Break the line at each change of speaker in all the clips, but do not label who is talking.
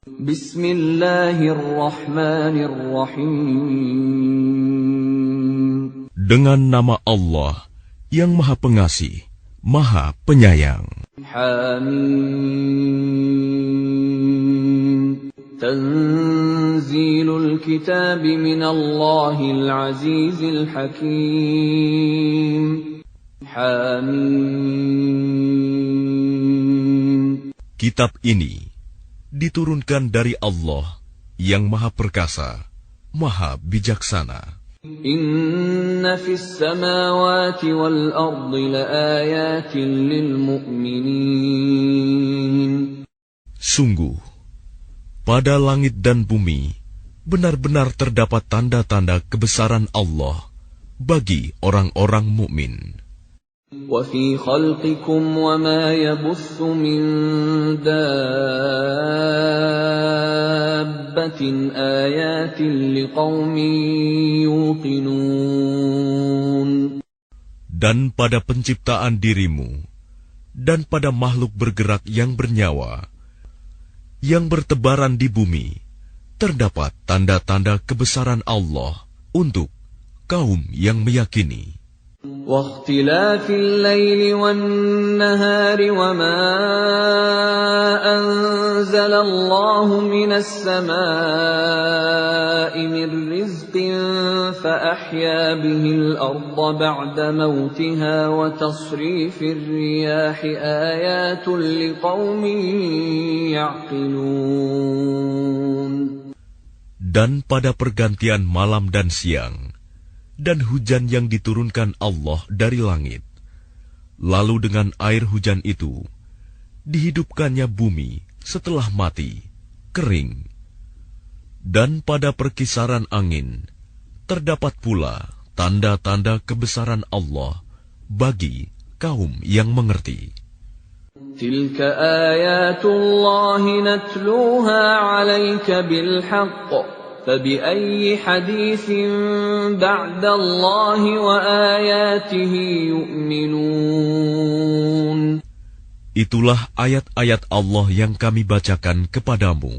Bismillahirrahmanirrahim.
Dengan nama Allah yang Maha Pengasih, Maha Penyayang.
Hamim. Tanzilul kitab minallahil azizil hakim. Hamim.
Kitab ini diturunkan dari Allah yang Maha Perkasa, Maha Bijaksana.
Inna fis samawati wal ardi laayatin lil mu'minin.
Sungguh, pada langit dan bumi benar-benar terdapat tanda-tanda kebesaran Allah bagi orang-orang mukmin.
Wa fi khalqikum wa ma yabuthu min dabbatin ayatin liqaumin yuqinun.
Dan pada penciptaan dirimu dan pada makhluk bergerak yang bernyawa yang bertebaran di bumi terdapat tanda-tanda kebesaran Allah untuk kaum yang meyakini.
واختلاف الليل والنهار وما أنزل الله من السماء من رزق فأحيا به الأرض بعد موتها وتصريف الرياح آيات لقوم يعقلون.
Dan pada pergantian malam dan siang dan hujan yang diturunkan Allah dari langit. Lalu dengan air hujan itu, dihidupkannya bumi setelah mati, kering. Dan pada perkisaran angin, terdapat pula tanda-tanda kebesaran Allah bagi kaum yang mengerti.
Tilka ayatullahi natluha 'alaika bilhaqq. فَبِأَيِّ حَدِيثٍ بَعْدَ اللَّهِ وَآيَاتِهِ يُؤْمِنُونَ.
Itulah ayat-ayat Allah yang kami bacakan kepadamu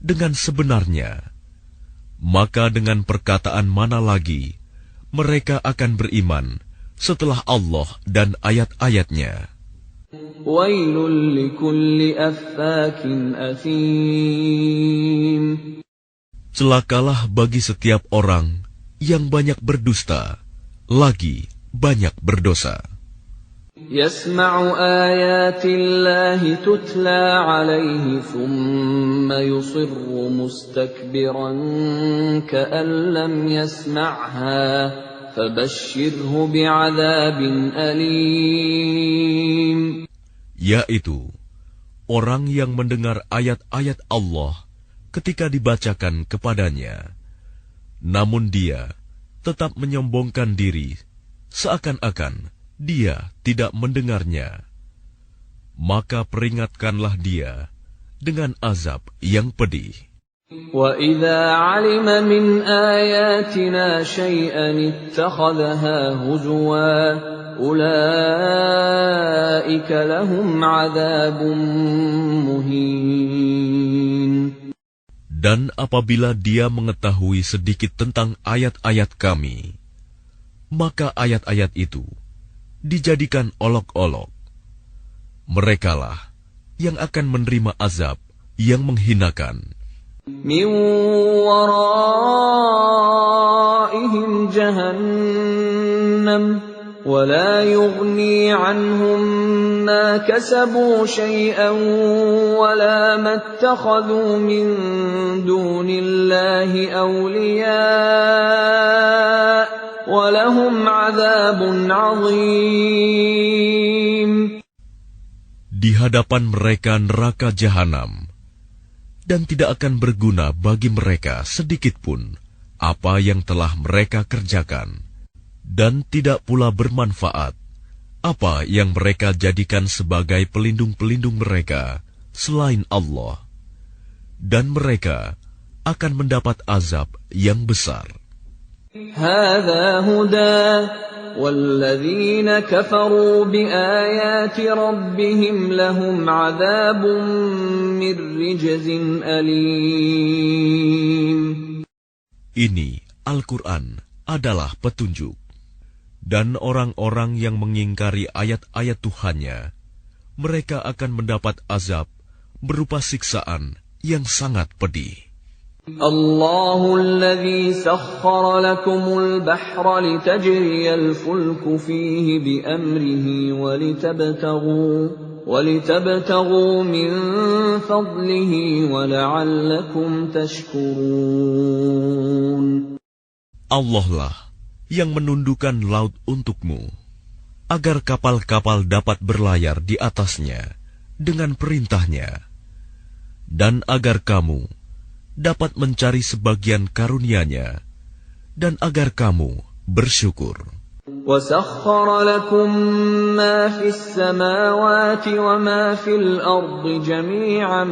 dengan sebenarnya. Maka dengan perkataan mana lagi mereka akan beriman setelah Allah dan ayat-ayatnya.
Wailul likulli affakin athim.
Celakalah bagi setiap orang yang banyak berdusta, lagi banyak berdosa.
Yasma'u ayatillahi tutla alaihi thumma yusirru mustakbiran ka'an lam yasma'ha fabashshirhu bi'adzabin alim.
Yaitu orang yang mendengar ayat-ayat Allah ketika dibacakan kepadanya, namun dia tetap menyombongkan diri, seakan-akan dia tidak mendengarnya. Maka peringatkanlah dia dengan azab yang pedih.
وَإِذَا عَلِمَ مِنْ آيَاتِنَا شَيْئًا اتَّخَذَهَا هُزُوًا أُولَئِكَ لَهُمْ عَذَابٌ مُهِينٌ.
Dan apabila dia mengetahui sedikit tentang ayat-ayat kami, maka ayat-ayat itu dijadikan olok-olok. Merekalah yang akan menerima azab yang menghinakan.
Min waraihim jahannam wa la yughni anhum ma kasabu shay'an wa la mattakhadhu min dunillahi awliya wa lahum 'adzabun 'adzim.
Di hadapan mereka neraka jahanam, dan tidak akan berguna bagi mereka sedikitpun apa yang telah mereka kerjakan, dan tidak pula bermanfaat apa yang mereka jadikan sebagai pelindung-pelindung mereka selain Allah, dan mereka akan mendapat azab yang besar.
Hadza huda walladzina kafaru biayati rabbihim lahum 'adzabun من رجز أليم.
Ini Al-Quran adalah petunjuk. Dan orang-orang yang mengingkari ayat-ayat Tuhannya, mereka akan mendapat azab berupa siksaan yang sangat pedih.
الله الذي سخر لكم البحر لتجري الفلك فيه بأمره ولتبتغوا من فضله ولعلكم تشكرون.
Allah lah yang menundukkan laut untukmu, agar kapal-kapal dapat berlayar di atasnya dengan perintahnya, dan agar kamu dapat mencari sebagian karunia-Nya, dan agar kamu bersyukur.
وَسَخَّرَ لَكُم مَّا فِي السَّمَاوَاتِ وَمَا فِي الْأَرْضِ جَمِيعًا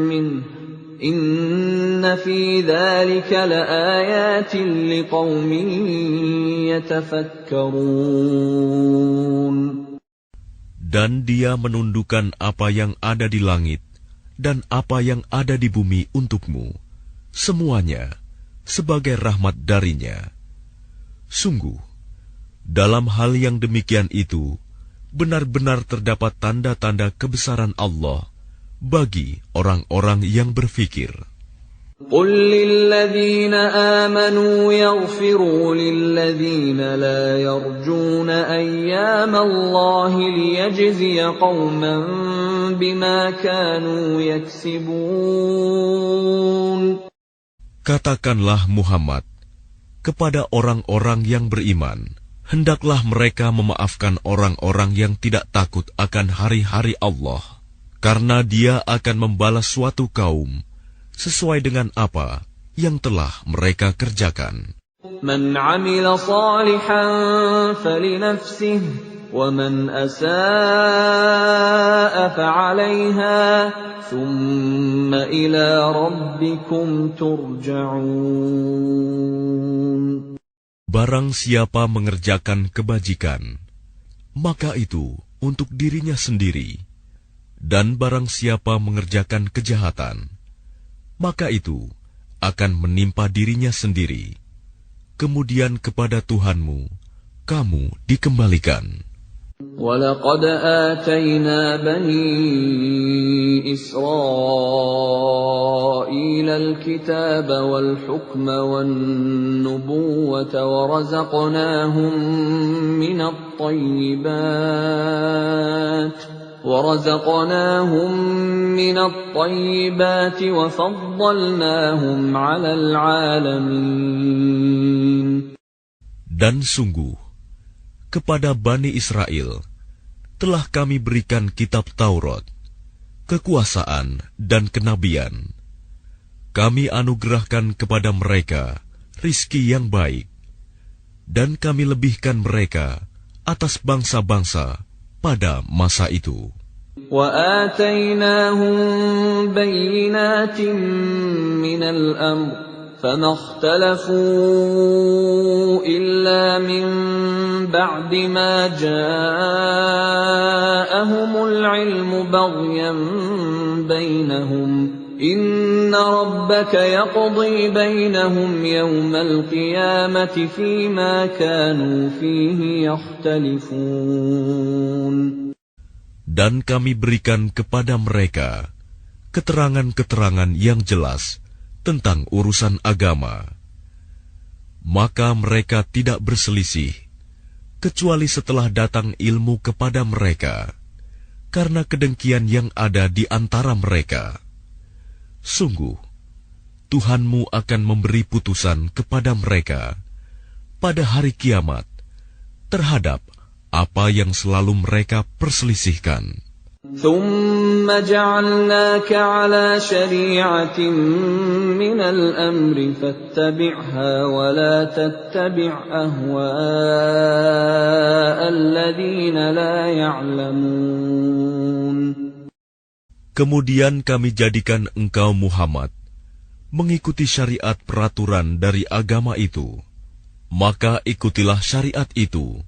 مِّنْهُ إِنَّ فِي ذَلِكَ لَآيَاتٍ لِقَوْمٍ يَتَفَكَّرُونَ.
Dan Dia menundukkan apa yang ada di langit dan apa yang ada di bumi untukmu, semuanya sebagai rahmat darinya. Sungguh, dalam hal yang demikian itu, benar-benar terdapat tanda-tanda kebesaran Allah bagi orang-orang yang berfikir.
قُل لِّلَّذِينَ آمَنُوا يَغْفِرُوا لِلَّذِينَ لَا يَرْجُونَ أَيَّامَ اللَّهِ لِيَجْزِيَ قَوْمًا بِمَا كَانُوا يَكْسِبُونَ.
Katakanlah Muhammad kepada orang-orang yang beriman, hendaklah mereka memaafkan orang-orang yang tidak takut akan hari-hari Allah, karena Dia akan membalas suatu kaum sesuai dengan apa yang telah mereka kerjakan.
Man 'amila shalihan falinafsihi wa man asaa'a fa'alayha thumma ila rabbikum turja'un.
Barang siapa mengerjakan kebajikan, maka itu untuk dirinya sendiri, dan barang siapa mengerjakan kejahatan, maka itu akan menimpa dirinya sendiri. Kemudian kepada Tuhanmu kamu dikembalikan.
وَلَقَدْ آتَيْنَا بَنِي إِسْرَائِيلَ الْكِتَابَ وَالْحُكْمَ وَالنُّبُوَّةَ وَرَزَقْنَاهُم مِّنَ الطَّيِّبَاتِ وَفَضَّلْنَاهُمْ عَلَى الْعَالَمِينَ.
Dan sungguh, kepada Bani Israel telah kami berikan kitab Taurat, kekuasaan dan kenabian. Kami anugerahkan kepada mereka rizki yang baik, dan kami lebihkan mereka atas bangsa-bangsa pada masa itu.
وَآتَيْنَاهُمْ بَيِّنَاتٍ مِّنَ الْأَمْرِ فَمَا اخْتَلَفُوا إِلَّا مِن بَعْدِ مَا جَاءَهُمُ الْعِلْمُ بَغْيًا بَيْنَهُمْ إِنَّ رَبَّكَ يَقْضِي بَيْنَهُمْ يَوْمَ الْقِيَامَةِ فِيمَا كَانُوا فِيهِ يَخْتَلِفُونَ.
Dan kami berikan kepada mereka keterangan-keterangan yang jelas tentang urusan agama. Maka mereka tidak berselisih, kecuali setelah datang ilmu kepada mereka, karena kedengkian yang ada di antara mereka. Sungguh, Tuhanmu akan memberi putusan kepada mereka pada hari kiamat terhadap apa yang selalu mereka perselisihkan.
ثُمَّ جَعَلْنَاكَ عَلَى شَرِيعَةٍ مِّنَ الْأَمْرِ فَاتَّبِعْهَا وَلَا تَتَّبِعْ أَهْوَاءَ الَّذِينَ لَا يَعْلَمُونَ.
Kemudian kami jadikan engkau Muhammad mengikuti syariat peraturan dari agama itu, maka ikutilah syariat itu,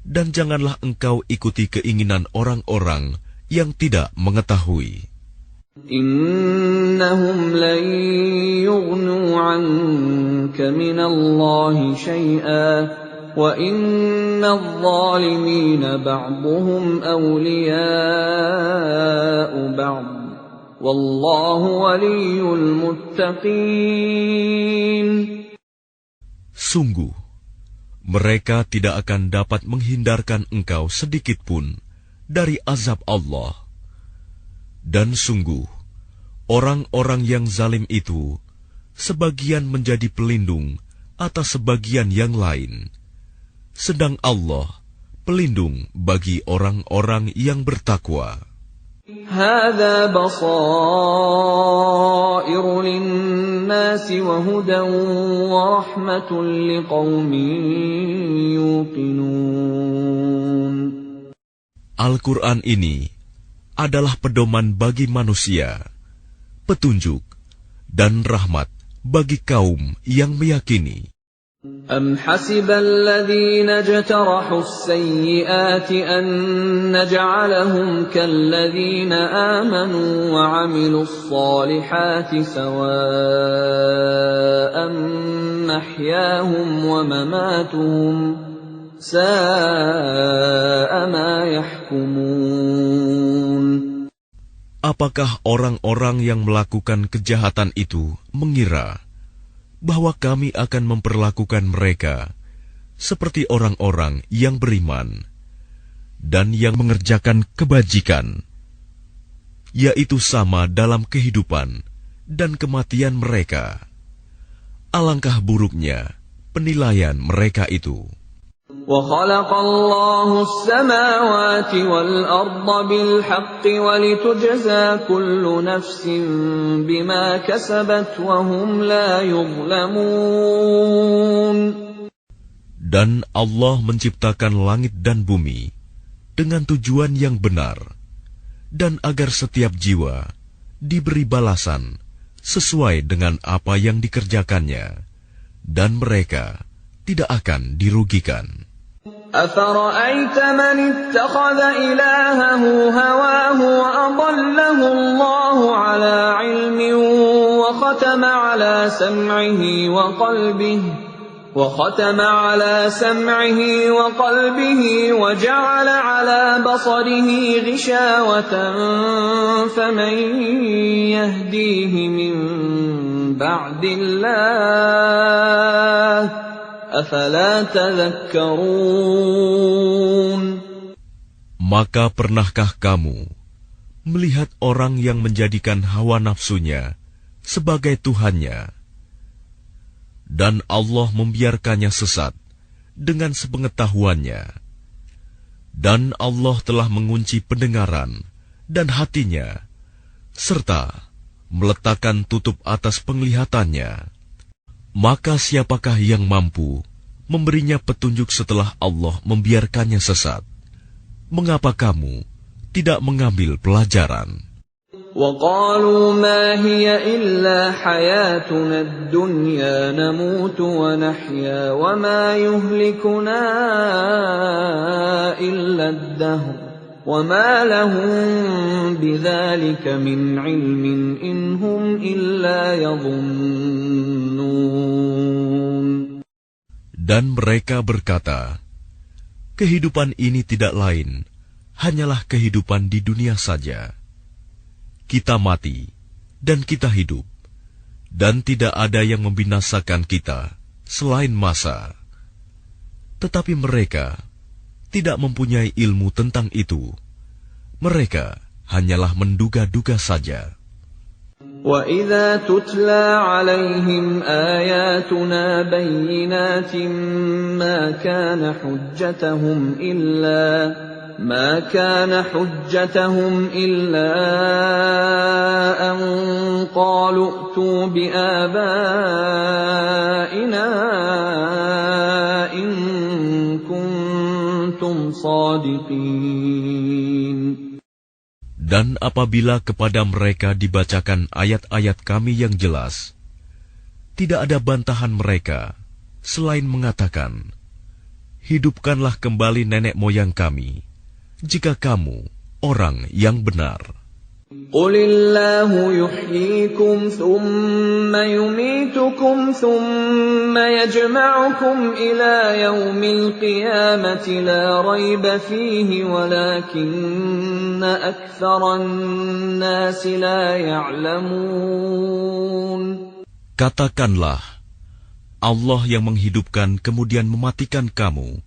dan janganlah engkau ikuti keinginan orang-orang yang tidak mengetahui.
Innahum lan yughnu 'anka minallahi syai'an wa innadh dhalimina ba'dhuhum awliya'u ba'd wallahu waliyyul muttaqin.
Sungguh, mereka tidak akan dapat menghindarkan engkau sedikit pun dari azab Allah. Dan sungguh, orang-orang yang zalim itu sebagian menjadi pelindung atas sebagian yang lain, sedang Allah pelindung bagi orang-orang yang bertakwa.
Hadza basairu lin-nasi wa hudan wa rahmatun liqaumin yuqinun.
Al-Quran ini adalah pedoman bagi manusia, petunjuk dan rahmat bagi kaum yang meyakini.
Am hasibal ladzina jtarahu as-sayyi'ati an naj'alahum kalladzina amanu wa 'amilus salihati sawa'an mahyahum wa mamatuhum sa'a ma yahkumun.
Apakah orang-orang yang melakukan kejahatan itu mengira bahwa kami akan memperlakukan mereka seperti orang-orang yang beriman dan yang mengerjakan kebajikan, yaitu sama dalam kehidupan dan kematian mereka? Alangkah buruknya penilaian mereka itu.
وَخَلَقَ اللَّهُ السَّمَاوَاتِ وَالْأَرْضَ بِالْحَقِّ وَلِتُجْزَى كُلُّ نَفْسٍ بِمَا كَسَبَتْ وَهُمْ لَا يُظْلَمُونَ.
Dan Allah menciptakan langit dan bumi dengan tujuan yang benar, dan agar setiap jiwa diberi balasan sesuai dengan apa yang dikerjakannya, dan mereka tidak akan dirugikan.
أَفَرَأَيْتَ مَنِ اتَّخَذَ إِلَٰهَهُ هَوَاهُ وَأَضَلَّهُ اللَّهُ عَلَىٰ عِلْمٍ وَخَتَمَ عَلَىٰ سَمْعِهِ وَقَلْبِهِ وَجَعَلَ عَلَىٰ بَصَرِهِ غِشَاوَةً فَمَن يَهْدِيهِ مِن بَعْدِ اللَّهِ أَفَلَا تَذَكَّرُونَ.
Maka pernahkah kamu melihat orang yang menjadikan hawa nafsunya sebagai Tuhannya, dan Allah membiarkannya sesat dengan sepengetahuannya, dan Allah telah mengunci pendengaran dan hatinya, serta meletakkan tutup atas penglihatannya? Maka siapakah yang mampu memberinya petunjuk setelah Allah membiarkannya sesat? Mengapa kamu tidak mengambil pelajaran?
وَقَالُوا مَا هِيَ إِلَّا حَيَاتُنَا الدُّنْيَا نَمُوتُ وَنَحْيَا وَمَا يُهْلِكُنَا إِلَّا الدَّهْرُ وَمَا لَهُم بِذَلِكَ مِنْ عِلْمٍ إِنْ هُمْ إِلَّا يَظُنُّونَ.
Dan mereka berkata, kehidupan ini tidak lain, hanyalah kehidupan di dunia saja. Kita mati, dan kita hidup, dan tidak ada yang membinasakan kita selain masa. Tetapi mereka tidak mempunyai ilmu tentang itu. Mereka hanyalah menduga-duga saja.
وَإِذَا تُتْلَى عَلَيْهِمْ آيَاتُنَا بَيِّنَاتٍ مَا كَانَ حُجَّتَهُمْ إِلَّا أَن قَالُوا ائْتُوا بِآبَائِنَا إِن كُنتُمْ صَادِقِينَ.
Dan apabila kepada mereka dibacakan ayat-ayat kami yang jelas, tidak ada bantahan mereka selain mengatakan, hidupkanlah kembali nenek moyang kami, jika kamu orang yang benar.
قل الله يحييكم ثم يميتكم ثم يجمعكم إلى يوم القيامة لا ريب فيه ولكن أكثر الناس لا يعلمون.
Katakanlah, Allah yang menghidupkan kemudian mematikan kamu,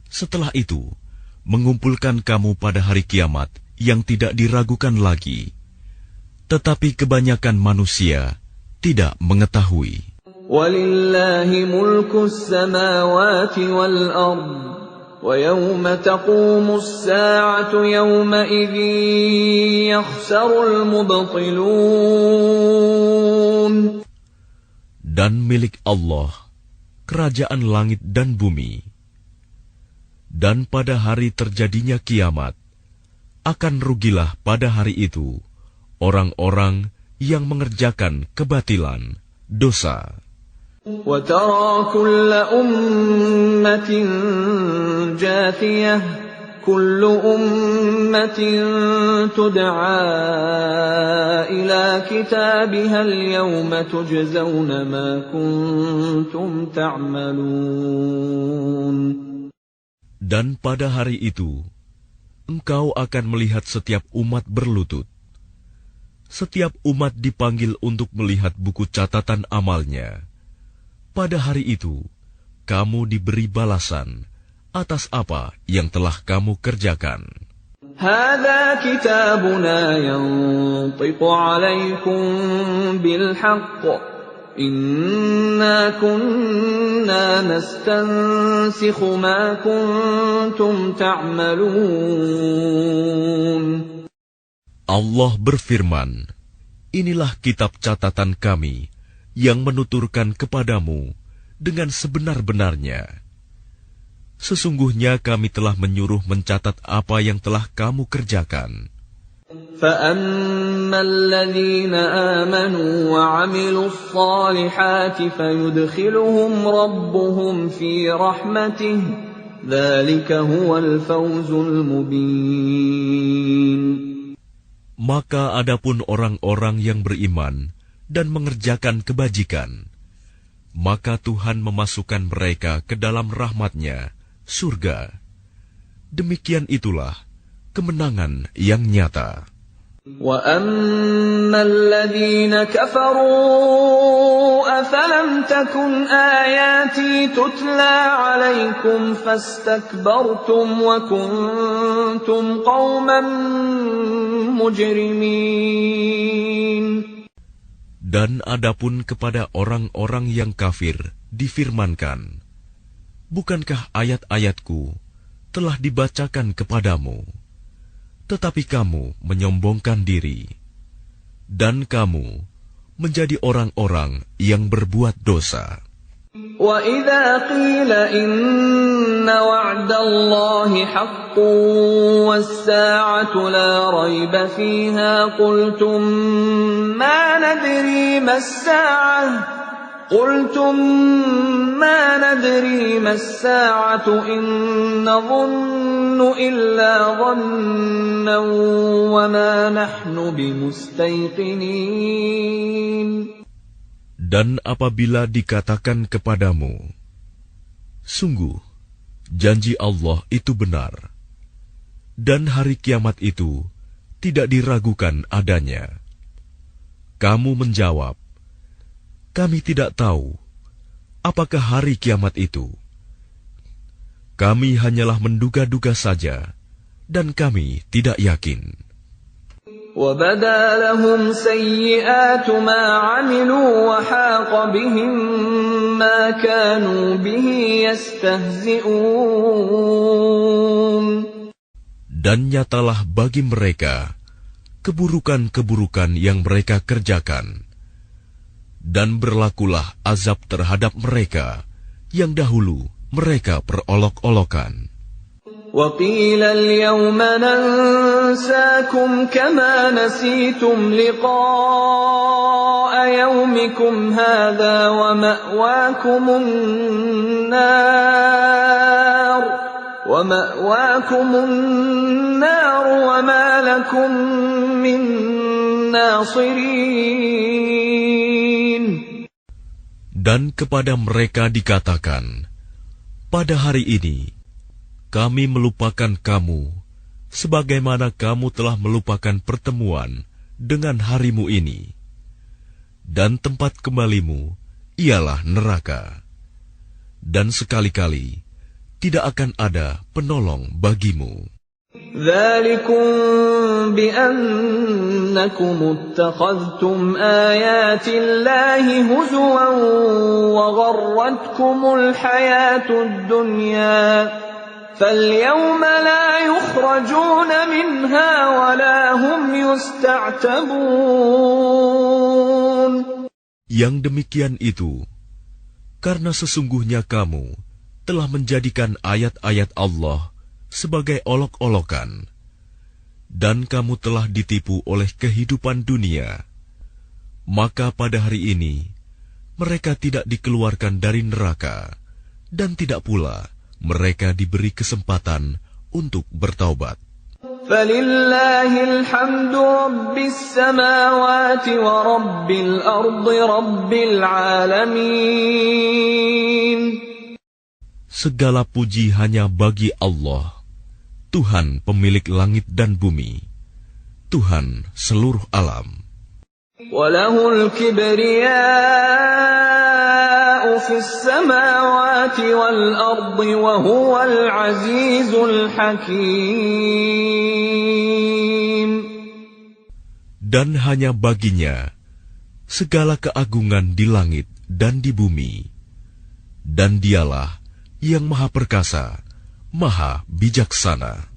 setelah itu mengumpulkan kamu pada hari kiamat yang tidak diragukan lagi. Tetapi kebanyakan manusia tidak mengetahui.
Walillahi mulkus samawati wal ard, wa yawma taqumus sa'atu yawma idzin yakhsarul mubtilun.
Dan milik Allah kerajaan langit dan bumi. Dan pada hari terjadinya kiamat, akan rugilah pada hari itu orang-orang yang mengerjakan kebatilan, dosa.
وَتَرَى كُلَّ أُمَّةٍ جَاثِيَةً كُلُّ أُمَّةٍ تُدْعَى إِلَى كِتَابِهَا الْيَوْمَ تُجْزَوْنَ مَا كُنتُمْ تَعْمَلُونَ.
Dan pada hari itu, engkau akan melihat setiap umat berlutut. Setiap umat dipanggil untuk melihat buku catatan amalnya. Pada hari itu, kamu diberi balasan atas apa yang telah kamu kerjakan.
هذا كتابنا ينطق عليكم بالحق إنا كنا نستنسخ ما كنتم تعملون.
Allah berfirman, inilah kitab catatan kami yang menuturkan kepadamu dengan sebenar-benarnya. Sesungguhnya kami telah menyuruh mencatat apa yang telah kamu kerjakan.
فَأَمَّا الَّذِينَ آمَنُوا وَعَمِلُوا الصَّالِحَاتِ فَيُدْخِلُهُمْ رَبُّهُمْ فِي رَحْمَتِهِ ذَلِكَ هُوَ الْفَوْزُ الْمُبِينُ.
Maka adapun orang-orang yang beriman dan mengerjakan kebajikan, maka Tuhan memasukkan mereka ke dalam rahmat-Nya, surga. Demikian itulah kemenangan yang nyata.
وَأَمَّا الَّذِينَ كَفَرُوا أَفَلَمْ تَكُنْ آيَاتِي تُتْلَى عَلَيْكُمْ فَاسْتَكْبَرْتُمْ وَكُنْتُمْ قَوْمًا مُجْرِمِينَ.
Dan adapun kepada orang-orang yang kafir difirmankan, bukankah ayat-ayatku telah dibacakan kepadamu? Tetapi kamu menyombongkan diri, dan kamu menjadi orang-orang yang berbuat dosa.
وَإِذَا قِيلَ إِنَّ وَعْدَ اللَّهِ حَقٌّ وَالسَّاعَةُ لَا رَيْبَ فِيهَا قُلْتُمْ مَا نَدْرِي مَا السَّاعَةُ إِن نَّظُنُّ إِلَّا ظَنًّا وَمَا نَحْنُ بِمُسْتَيْقِنِينَ.
Dan apabila dikatakan kepadamu, sungguh, janji Allah itu benar, dan hari kiamat itu tidak diragukan adanya. Kamu menjawab, kami tidak tahu, apakah hari kiamat itu. Kami hanyalah menduga-duga saja, dan kami tidak yakin.
وَبَدَا لَهُمْ سَيِّئَاتُ مَا عَمِلُوا وَحَاقَ بِهِم مَّا كَانُوا بِهِ يَسْتَهْزِئُونَ.
Dan nyatalah bagi mereka keburukan-keburukan yang mereka kerjakan, dan berlakulah azab terhadap mereka yang dahulu mereka perolok-olokan.
وَقِيلَ الْيَوْمَ نَنسَاكُمْ كَمَا نَسِيتُمْ لِقَاءَ يَوْمِكُمْ هَذَا وَمَأْوَاكُمُ النَّارُ وَمَا لَكُمْ مِّن نَّاصِرِينَ.
Dan kepada mereka dikatakan, pada hari ini kami melupakan kamu sebagaimana kamu telah melupakan pertemuan dengan harimu ini, dan tempat kembalimu ialah neraka, dan sekali-kali tidak akan ada penolong bagimu.
ذَلِكُمْ بِأَنَّكُمُ اتَّخَذْتُمْ آيَاتِ اللَّهِ هُزُوًا وَغَرَّتْكُمُ الْحَيَاةُ الدُّنْيَا فَالْيَوْمَ لَا يُخْرَجُونَ مِنْهَا وَلَا هُمْ يُسْتَعْتَبُونَ.
Yang demikian itu, karena sesungguhnya kamu telah menjadikan ayat-ayat Allah sebagai olok-olokan, dan kamu telah ditipu oleh kehidupan dunia, maka pada hari ini mereka tidak dikeluarkan dari neraka, dan tidak pula mereka diberi kesempatan untuk bertaubat.
فَلِلَّهِ الْحَمْدُ رَبِّ السَّمَاوَاتِ وَرَبِّ الْأَرْضِ رَبِّ الْعَالَمِينَ.
Segala puji hanya bagi Allah, Tuhan pemilik langit dan bumi, Tuhan seluruh alam.
وَلَهُ الْكِبْرِيَاءُ فِي السَّمَاوَاتِ وَالْأَرْضِ وَهُوَ الْعَزِيزُ الْحَكِيمُ.
Dan hanya baginya segala keagungan di langit dan di bumi, dan dialah yang maha perkasa, maha bijaksana.